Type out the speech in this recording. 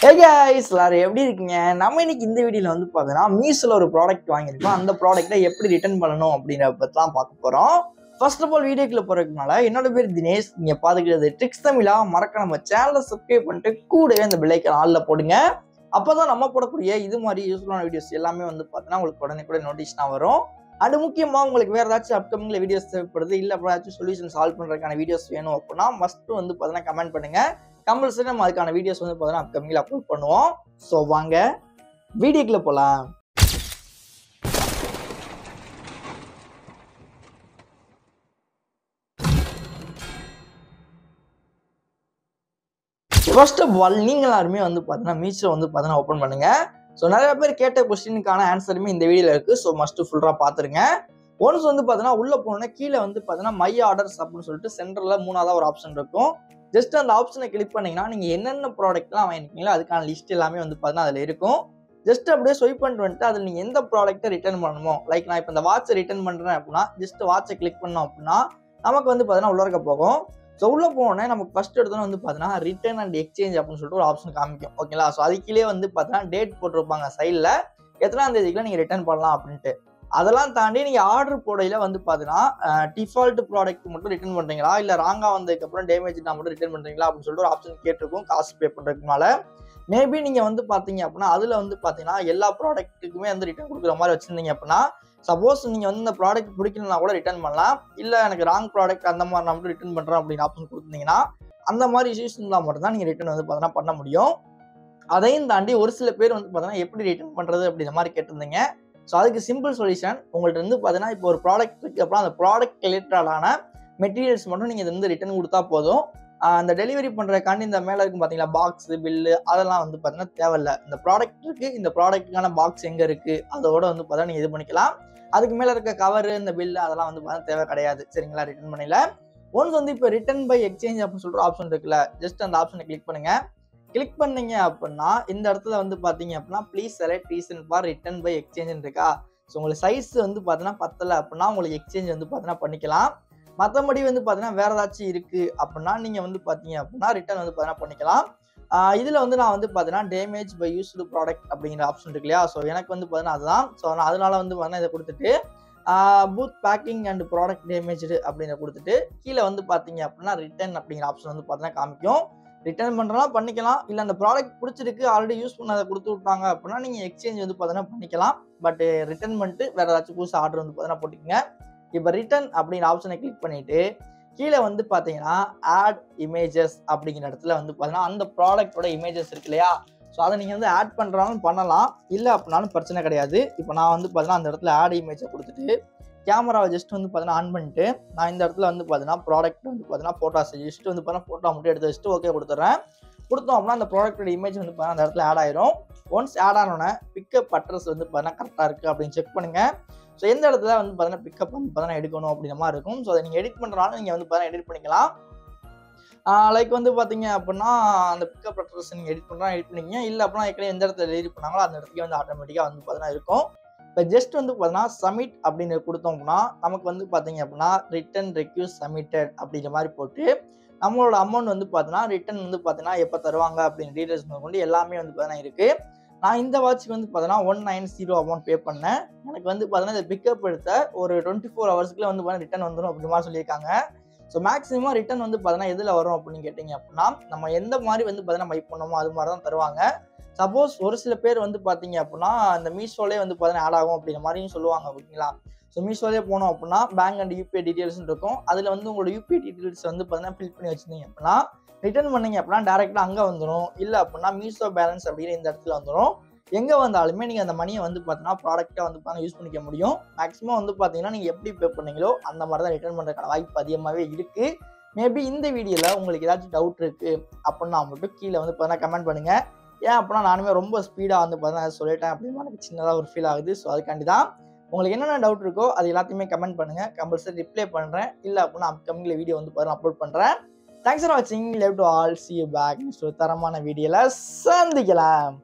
Hey guys, எல்லாரும் எப்படி இருக்கீங்க? நம்ம இன்னைக்கு இந்த வீடியோல வந்து பார்த்தீங்கன்னா மீஷோல ஒரு ப்ராடக்ட் வாங்கியிருக்கோம். அந்த ப்ராடக்ட்டை எப்படி ரிட்டர்ன் பண்ணணும் அப்படின்றத பத்தி தான் பார்க்க போறோம். ஃபர்ஸ்ட் ஆஃப் ஆல் வீடியோக்குள்ள போறதுக்கு முன்னால என்னோட பேர் தினேஷ். நீங்க பாத்துக்கிறது ட்ரிக்ஸ் தமிழா. மறக்காம நம்ம சேனலை சப்ஸ்கிரைப் பண்ணிட்டு கூடவே அந்த பெல் ஐகான் ஆல்ல போடுங்க. அப்பதான் நம்ம போடக்கூடிய இது மாதிரி யூஸ்ஃபுல்லான வீடியோஸ் எல்லாமே வந்து பார்த்தீங்கன்னா உங்களுக்கு உடனே கூட நோட்டிஃபிகேஷன் வரும். அது முக்கியமா உங்களுக்கு வேற ஏதாச்சும் அப்கமிங்ல வீடியோஸ் தேவைப்படுது இல்ல ஏதாச்சும் சொல்யூஷன் சால்வ் பண்றதுக்கான வீடியோஸ் வேணும் அப்படின்னா மஸ்ட் வந்து பார்த்தீங்கன்னா கமெண்ட் பண்ணுங்க. கம்பல்சரி நம்ம அதுக்கான வீடியோஸ் வந்து பார்த்தீங்கன்னா அப்கமிங்ல அப்லோட் பண்ணுவோம். ஸோ வாங்க வீடியோக்குள்ள போலாம். ஃபர்ஸ்ட் ஆஃப் ஆல் நீங்க எல்லாருமே வந்து பார்த்தீங்கன்னா மீஷோ வந்து பார்த்தீங்கன்னா ஓப்பன் பண்ணுங்க. ஸோ நிறைய பேர் கேட்ட கொஸ்டினுக்கான ஆன்சருமே இந்த வீடியோல இருக்கு. ஸோ மஸ்ட் ஃபுல்லா பாத்துருங்க. ஒன்ஸ் வந்து பார்த்தீங்கன்னா உள்ள போனோன்னா கீழே வந்து பார்த்தீங்கன்னா மை ஆர்டர்ஸ் அப்படின்னு சொல்லிட்டு சென்டர்ல மூணாவது ஒரு ஆப்ஷன் இருக்கும். ஜஸ்ட் அந்த ஆப்ஷனை கிளிக் பண்ணீங்கன்னா நீங்க என்னென்ன ப்ராடக்ட்லாம் வாங்கிருக்கீங்களோ அதுக்கான லிஸ்ட் எல்லாமே வந்து பார்த்தீங்கன்னா அதுல இருக்கும். ஜஸ்ட் அப்படியே ஸ்வைப் பண்ணிட்டு வந்துட்டு அதில் நீங்க எந்த ப்ராடக்ட்டை ரிட்டர்ன் பண்ணணுமோ, லைக் நான் இப்போ இந்த வாட்சை ரிட்டர்ன் பண்றேன் அப்படின்னா ஜஸ்ட் வாட்சை கிளிக் பண்ணோம் அப்படின்னா நமக்கு வந்து பார்த்தீங்கன்னா உள்ள இருக்க போகும். ஸோ உள்ள போனோடனே நமக்கு ஃபர்ஸ்ட் எடுத்தோன்னு வந்து பார்த்தீங்கன்னா ரிட்டர்ன் அண்ட் எக்ஸ்சேஞ்ச் அப்படின்னு சொல்லிட்டு ஒரு ஆப்ஷன் காமிக்கும். ஓகேங்களா? ஸோ அதுக்குள்ளே வந்து பார்த்தீங்கன்னா டேட் போட்டிருப்பாங்க சைடில் எத்தனாம் தேதிக்குள்ள நீங்க ரிட்டர்ன் பண்ணலாம் அப்படின்ட்டு. அதெல்லாம் தாண்டி நீங்க ஆர்டர் போடையில வந்து பாத்தீங்கன்னா டிஃபால்ட் ப்ராடக்ட் மட்டும் ரிட்டர்ன் பண்றீங்களா இல்ல ராங்கா வந்ததுக்கு அப்புறம் டேமேஜ் மட்டும் ரிட்டர்ன் பண்றீங்களா அப்படின்னு சொல்லிட்டு ஒரு ஆப்ஷன் கேட்டிருக்கும் காசு பே பண்றதுக்குனால. மேபி நீங்க வந்து பாத்தீங்க அப்படின்னா அதுல வந்து பாத்தீங்கன்னா எல்லா ப்ராடக்ட்டுக்குமே வந்து ரிட்டர்ன் கொடுக்குற மாதிரி வச்சிருந்தீங்க அப்படின்னா சப்போஸ் நீங்க வந்து இந்த ப்ராடக்ட் பிடிக்கலனா கூட ரிட்டர்ன் பண்ணலாம். இல்ல எனக்கு ராங் ப்ராடக்ட் அந்த மாதிரி நான் மட்டும் ரிட்டர்ன் பண்றேன் அப்படின்னு ஆப்ஷன் கொடுத்தீங்கன்னா அந்த மாதிரி இஷ்யூஸ் இருந்தால் மட்டும் தான் நீங்க ரிட்டர்ன் வந்து பாத்தீங்கன்னா பண்ண முடியும். அதையும் தாண்டி ஒரு சில பேர் வந்து பாத்தீங்கன்னா எப்படி ரிட்டர்ன் பண்றது அப்படின்ற மாதிரி கேட்டிருந்தீங்க. ஸோ அதுக்கு சிம்பிள் சொல்யூஷன் உங்கள்கிட்ட வந்து பார்த்தீங்கன்னா இப்போ ஒரு ப்ராடக்ட் இருக்கு அப்புறம் அந்த ப்ராடக்ட் ரிலேட்டடான மெட்டீரியல்ஸ் மட்டும் நீங்கள் வந்து ரிட்டர்ன் கொடுத்தா போதும். அந்த டெலிவரி பண்ணுறதுக்காண்டி இந்த மேலே இருக்கும் பார்த்தீங்களா பாக்ஸ் பில்லு அதெல்லாம் வந்து பார்த்தீங்கன்னா தேவையில்லை. இந்த ப்ராடக்ட் இருக்கு, இந்த ப்ராடக்ட்டுக்கான பாக்ஸ் எங்கே இருக்கு அதோட வந்து பார்த்தா நீங்கள் இது பண்ணிக்கலாம். அதுக்கு மேலே இருக்க கவரு இந்த பில்லு அதெல்லாம் வந்து பார்த்தா தேவை கிடையாது. சரிங்களா? ரிட்டர்ன் பண்ணல ஒன்ஸ் வந்து இப்போ ரிட்டர்ன் பை எக்ஸ்சேஞ்ச் அப்படின்னு சொல்லிட்டு ஆப்ஷன் இருக்குல்ல, ஜஸ்ட் அந்த ஆப்ஷனை கிளிக் பண்ணுங்க. கிளிக் பண்ணீங்க அப்படின்னா இந்த இடத்துல வந்து பாத்தீங்க அப்படின்னா please select reason for return by exchange இருக்கா. ஸோ உங்களுக்கு சைஸ் வந்து பார்த்தீங்கன்னா பத்தலை அப்படின்னா உங்களுக்கு எக்ஸ்சேஞ்ச் வந்து பார்த்தீங்கன்னா பண்ணிக்கலாம். மற்றபடி வந்து பார்த்தீங்கன்னா வேற ஏதாச்சும் இருக்கு அப்படின்னா நீங்க வந்து பார்த்தீங்க அப்படின்னா ரிட்டர்ன் வந்து பார்த்தீங்கன்னா பண்ணிக்கலாம். இதுல வந்து நான் வந்து பார்த்தீங்கன்னா டேமேஜ் பை யூஸ்டு ப்ராடக்ட் அப்படிங்கிற ஆப்ஷன் இருக்கு இல்லையா. ஸோ எனக்கு வந்து பார்த்தீங்கன்னா அதுதான். ஸோ நான் அதனால வந்து பார்த்தீங்கன்னா இதை கொடுத்துட்டு both packing and product damaged அப்படிங்கிற கொடுத்துட்டு கீழே வந்து பார்த்தீங்க அப்படின்னா ரிட்டர்ன் அப்படிங்கிற ஆப்ஷன் வந்து பார்த்தீங்கன்னா காமிக்கும். ரிட்டர்ன் பண்ணுறலாம் பண்ணிக்கலாம். இல்லை அந்த ப்ராடக்ட் பிடிச்சிருக்கு ஆல்ரெடி யூஸ் பண்ணதை கொடுத்து விட்டாங்க அப்படின்னா நீங்கள் எக்ஸ்சேஞ்ச் வந்து பார்த்தீங்கன்னா பண்ணிக்கலாம். பட் ரிட்டர்ன் பண்ணிட்டு வேற ஏதாச்சும் புதுசாக ஆர்டர் வந்து பார்த்தீங்கன்னா போட்டுக்கோங்க. இப்போ ரிட்டர்ன் அப்படிங்கிற ஆப்ஷனை கிளிக் பண்ணிட்டு கீழே வந்து பார்த்தீங்கன்னா ஆட் இமேஜஸ் அப்படிங்கிற இடத்துல வந்து பார்த்தீங்கன்னா அந்த ப்ராடக்டோட இமேஜஸ் இருக்கு இல்லையா. ஸோ அதை நீங்கள் வந்து ஆட் பண்ணுறாலும் பண்ணலாம், இல்லை அப்படின்னாலும் பிரச்சனை கிடையாது. இப்போ நான் வந்து பார்த்தீங்கன்னா அந்த இடத்துல ஆட் இமேஜை கொடுத்துட்டு கேமராவை ஜஸ்ட் வந்து பார்த்தீங்கன்னா ஆன் பண்ணிட்டு நான் இந்த இடத்துல வந்து பார்த்தீங்கன்னா ப்ராடக்ட் வந்து பார்த்தீங்கன்னா ஃபோட்டோஸ் ஜஸ்ட் வந்து பார்த்தீங்கன்னா ஃபோட்டோ மட்டும் எடுத்து வச்சுட்டு ஓகே கொடுத்துட்றேன். கொடுத்தோம் அப்படின்னா அந்த ப்ராடக்டோட இமேஜ் வந்து பார்த்தீங்கன்னா அந்த இடத்துல ஆட் ஆயிரும். ஒன்ஸ் ஆட் ஆனோடனே பிக்கப் அட்ரஸ் வந்து பார்த்தீங்கன்னா கரெக்டாக இருக்குது அப்படின்னு செக் பண்ணுங்க. ஸோ எந்த இடத்துல வந்து பார்த்தீங்கன்னா பிக்கப் வந்து பார்த்தீங்கன்னா எடுக்கணும் அப்படின்ற மாதிரி இருக்கும். ஸோ அதை நீங்கள் எடிட் பண்ணுறாலும் நீங்கள் வந்து பார்த்தீங்கன்னா எடிட் பண்ணிக்கலாம். லைக் வந்து பார்த்தீங்க அப்படின்னா அந்த பிக்கப் அட்ரஸ் நீங்கள் எடிட் பண்ணுறா எடிட் பண்ணிக்கிங்க. இல்லை அப்படின்னா ஏற்கனவே எந்த இடத்துல எடிட் பண்ணாங்களோ அந்த இடத்துக்கு வந்து ஆட்டோமேட்டிக்காக வந்து பார்த்தீங்கன்னா இருக்கும். இப்போ ஜஸ்ட் வந்து பார்த்தீங்கன்னா சப்மிட் அப்படின்னு கொடுத்தோம்னா நமக்கு வந்து பார்த்தீங்க அப்படின்னா ரிட்டர்ன் ரெக்யூஸ்ட் சப்மிட்டட் அப்படிங்கிற மாதிரி போட்டு நம்மளோட அமௌண்ட் வந்து பார்த்தீங்கன்னா ரிட்டர்ன் வந்து பார்த்தீங்கன்னா எப்போ தருவாங்க அப்படின்னு டீடைல்ஸ் கொண்டு எல்லாமே வந்து பார்த்தீங்கன்னா இருக்குது. நான் இந்த வாட்சுக்கு வந்து பார்த்தீங்கன்னா 190 அமௌண்ட் பே பண்ணேன். எனக்கு வந்து பார்த்தீங்கன்னா இந்த பிக்கப் எடுத்த ஒரு 24 ஹவர்ஸ்க்குள்ள வந்து பார்த்தீங்கன்னா ரிட்டர்ன் வந்துடும் அப்படி மாதிரி சொல்லியிருக்காங்க. ஸோ மேக்ஸிமம் ரிட்டர்ன் வந்து பார்த்தீங்கன்னா எதில் வரும் அப்படின்னு கேட்டிங்க அப்படின்னா நம்ம எந்த மாதிரி வந்து பார்த்தீங்கன்னா பை பண்ணோமோ அது மாதிரி தான் தருவாங்க. சப்போஸ் ஒரு சில பேர் வந்து பார்த்தீங்க அப்படின்னா இந்த மீஷோலே வந்து பார்த்தீங்கன்னா ஆட் ஆகும் அப்படிங்கிற மாதிரியும் சொல்லுவாங்க. ஓகேங்களா? ஸோ மீஷோலே போனோம் அப்படின்னா பேங்க் அண்ட் யூபிஐ டீடைல்ஸ் இருக்கும். அதில் வந்து உங்களோட யூபிஐ டீடைல்ஸ் வந்து பார்த்தீங்கன்னா ஃபில் பண்ணி வச்சிருந்தீங்க அப்படின்னா ரிட்டர்ன் பண்ணீங்க அப்படின்னா டேரெக்டாக அங்கே வந்துடும். இல்லை அப்படின்னா மீஷோ பேலன்ஸ் அப்படிங்கிற இந்த இடத்துல வந்துடும். எங்கே வந்தாலுமே நீங்கள் அந்த மணியை வந்து பார்த்தீங்கன்னா ப்ராடக்டாக வந்து பார்த்தீங்கன்னா யூஸ் பண்ணிக்க முடியும். மேக்ஸிமம் வந்து பார்த்தீங்கன்னா நீங்கள் எப்படி பே பண்ணீங்களோ அந்த மாதிரி தான் ரிட்டர்ன் பண்ணுறதுக்கான வாய்ப்பு அதிகமாகவே இருக்குது. மேபி இந்த வீடியோவில் உங்களுக்கு ஏதாச்சும் டவுட் இருக்குது அப்படின்னா மட்டும் கீழே வந்து பார்த்தீங்கன்னா கமெண்ட் பண்ணுங்கள். ஏன் அப்படின்னா நானுமே ரொம்ப ஸ்பீடாக வந்து பார்த்தீங்கன்னா சொல்லிட்டேன் அப்படின்னு எனக்கு சின்னதாக ஒரு ஃபீல் ஆகுது. ஸோ அதுக்காண்டி தான் உங்களுக்கு என்னென்ன டவுட் இருக்கோ அது எல்லாத்தையுமே கமெண்ட் பண்ணுங்கள். கம்பல்சரி ரிப்ளை பண்ணுறேன். இல்லை அப்படின்னா அப்கமிங்ல வீடியோ வந்து பார்த்தீங்கன்னா அப்லோட் பண்ணுறேன். தேங்க்ஸ் ஃபார் வாட்சிங். Love to all. see you back. Next ஒரு தரமான வீடியோவில் சந்திக்கலாம்.